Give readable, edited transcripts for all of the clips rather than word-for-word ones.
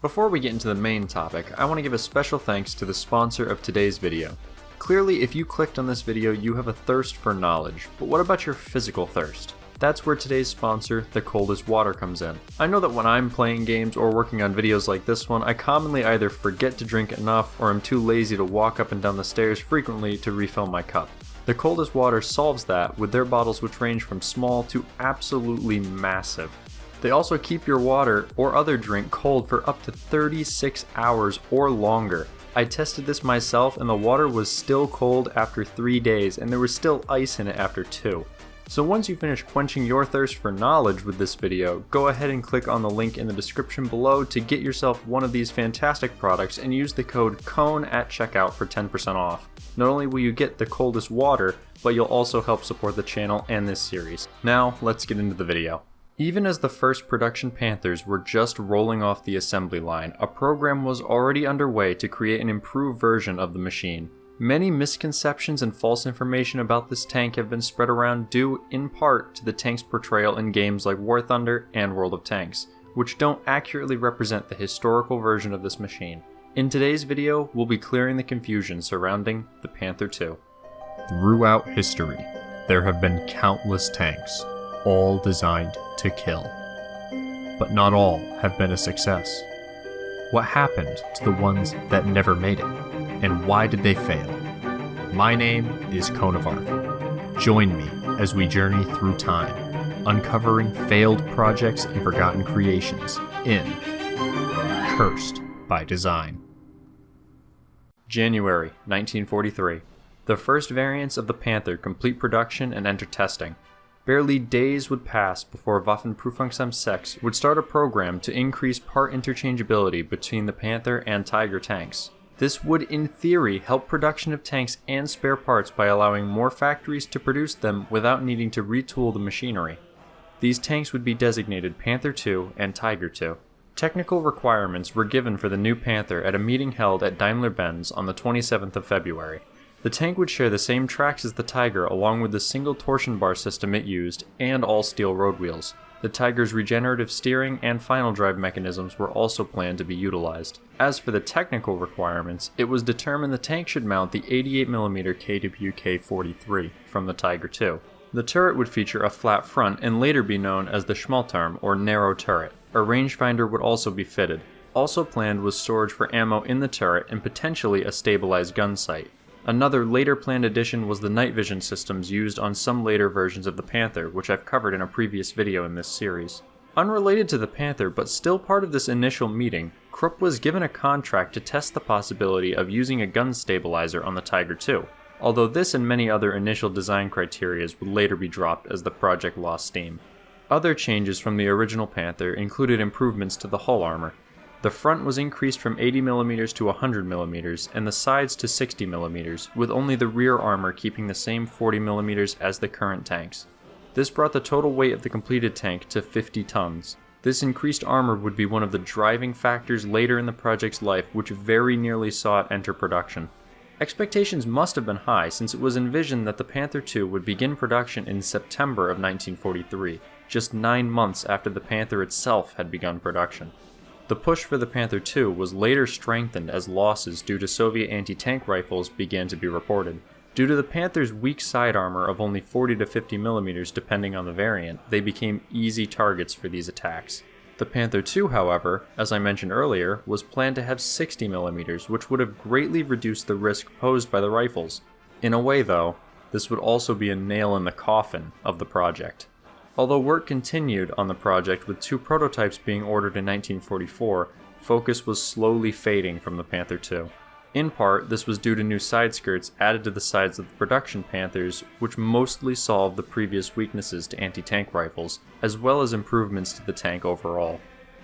Before we get into the main topic, I want to give a special thanks to the sponsor of today's video. Clearly, if you clicked on this video, you have a thirst for knowledge, but what about your physical thirst? That's where today's sponsor, the Coldest Water, comes in. I know that when I'm playing games or working on videos like this one, I commonly either forget to drink enough or am too lazy to walk up and down the stairs frequently to refill my cup. The Coldest Water solves that with their bottles, which range from small to absolutely massive. They also keep your water or other drink cold for up to 36 hours or longer. I tested this myself and the water was still cold after 3 days and there was still ice in it after 2. So once you finish quenching your thirst for knowledge with this video, go ahead and click on the link in the description below to get yourself one of these fantastic products and use the code CONE at checkout for 10% off. Not only will you get the Coldest Water, but you'll also help support the channel and this series. Now, let's get into the video. Even as the first production Panthers were just rolling off the assembly line, a program was already underway to create an improved version of the machine. Many misconceptions and false information about this tank have been spread around due, in part, to the tank's portrayal in games like War Thunder and World of Tanks, which don't accurately represent the historical version of this machine. In today's video, we'll be clearing the confusion surrounding the Panther II. Throughout history, there have been countless tanks, all designed to kill. But not all have been a success. What happened to the ones that never made it? And why did they fail? My name is ConeOfArc. Join me as we journey through time, uncovering failed projects and forgotten creations in Cursed by Design. January 1943. The first variants of the Panther complete production and enter testing. Barely days would pass before Waffenprüfungsamt would start a program to increase part interchangeability between the Panther and Tiger tanks. This would, in theory, help production of tanks and spare parts by allowing more factories to produce them without needing to retool the machinery. These tanks would be designated Panther II and Tiger II. Technical requirements were given for the new Panther at a meeting held at Daimler-Benz on the 27th of February. The tank would share the same tracks as the Tiger along with the single torsion bar system it used and all steel road wheels. The Tiger's regenerative steering and final drive mechanisms were also planned to be utilized. As for the technical requirements, it was determined the tank should mount the 88mm KWK-43 from the Tiger II. The turret would feature a flat front and later be known as the Schmalturm or narrow turret. A rangefinder would also be fitted. Also planned was storage for ammo in the turret and potentially a stabilized gun sight. Another later planned addition was the night vision systems used on some later versions of the Panther, which I've covered in a previous video in this series. Unrelated to the Panther, but still part of this initial meeting, Krupp was given a contract to test the possibility of using a gun stabilizer on the Tiger II, although this and many other initial design criteria would later be dropped as the project lost steam. Other changes from the original Panther included improvements to the hull armor. The front was increased from 80mm to 100mm and the sides to 60mm, with only the rear armor keeping the same 40mm as the current tanks. This brought the total weight of the completed tank to 50 tons. This increased armor would be one of the driving factors later in the project's life, which very nearly saw it enter production. Expectations must have been high since it was envisioned that the Panther II would begin production in September of 1943, just 9 months after the Panther itself had begun production. The push for the Panther II was later strengthened as losses due to Soviet anti-tank rifles began to be reported. Due to the Panther's weak side armor of only 40 to 50mm depending on the variant, they became easy targets for these attacks. The Panther II, however, as I mentioned earlier, was planned to have 60mm, which would have greatly reduced the risk posed by the rifles. In a way though, this would also be a nail in the coffin of the project. Although work continued on the project with 2 prototypes being ordered in 1944, focus was slowly fading from the Panther II. In part, this was due to new side skirts added to the sides of the production Panthers, which mostly solved the previous weaknesses to anti-tank rifles, as well as improvements to the tank overall.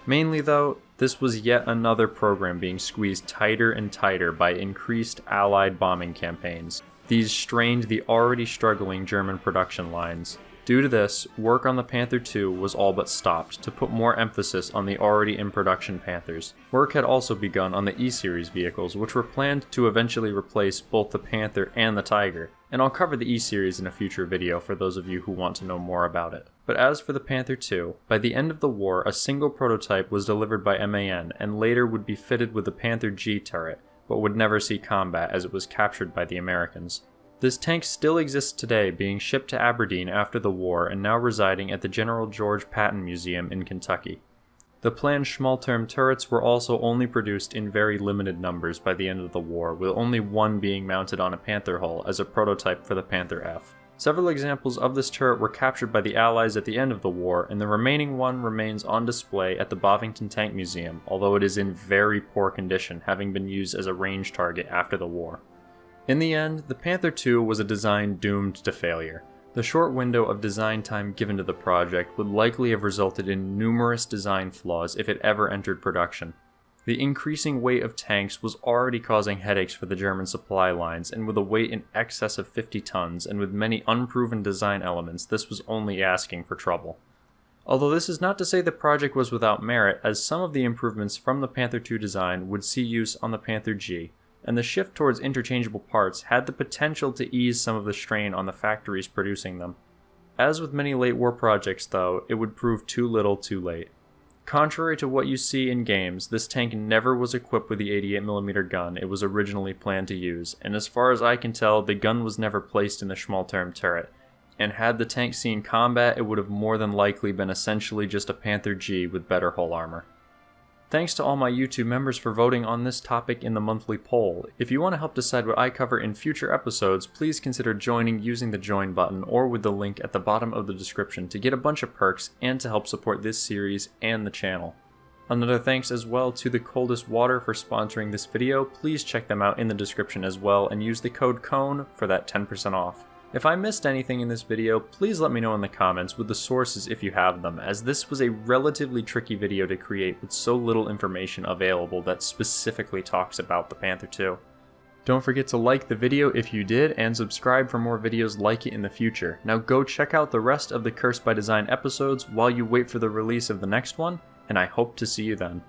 Mainly though, this was yet another program being squeezed tighter and tighter by increased Allied bombing campaigns. These strained the already struggling German production lines. Due to this, work on the Panther II was all but stopped to put more emphasis on the already in production Panthers. Work had also begun on the E-Series vehicles, which were planned to eventually replace both the Panther and the Tiger, and I'll cover the E-Series in a future video for those of you who want to know more about it. But as for the Panther II, by the end of the war a single prototype was delivered by MAN and later would be fitted with the Panther G turret, but would never see combat as it was captured by the Americans. This tank still exists today, being shipped to Aberdeen after the war and now residing at the General George Patton Museum in Kentucky. The planned Schmalterm turrets were also only produced in very limited numbers by the end of the war, with only one being mounted on a Panther hull as a prototype for the Panther F. Several examples of this turret were captured by the Allies at the end of the war, and the remaining one remains on display at the Bovington Tank Museum, although it is in very poor condition, having been used as a range target after the war. In the end, the Panther II was a design doomed to failure. The short window of design time given to the project would likely have resulted in numerous design flaws if it ever entered production. The increasing weight of tanks was already causing headaches for the German supply lines, and with a weight in excess of 50 tons and with many unproven design elements, this was only asking for trouble. Although this is not to say the project was without merit, as some of the improvements from the Panther II design would see use on the Panther G, and the shift towards interchangeable parts had the potential to ease some of the strain on the factories producing them. As with many late war projects though, it would prove too little too late. Contrary to what you see in games, this tank never was equipped with the 88mm gun it was originally planned to use, and as far as I can tell, the gun was never placed in the Schmalterm turret, and had the tank seen combat, it would have more than likely been essentially just a Panther G with better hull armor. Thanks to all my YouTube members for voting on this topic in the monthly poll. If you want to help decide what I cover in future episodes, please consider joining using the join button or with the link at the bottom of the description to get a bunch of perks and to help support this series and the channel. Another thanks as well to the Coldest Water for sponsoring this video. Please check them out in the description as well and use the code CONE for that 10% off. If I missed anything in this video, please let me know in the comments with the sources if you have them, as this was a relatively tricky video to create with so little information available that specifically talks about the Panther II. Don't forget to like the video if you did, and subscribe for more videos like it in the future. Now go check out the rest of the Cursed by Design episodes while you wait for the release of the next one, and I hope to see you then.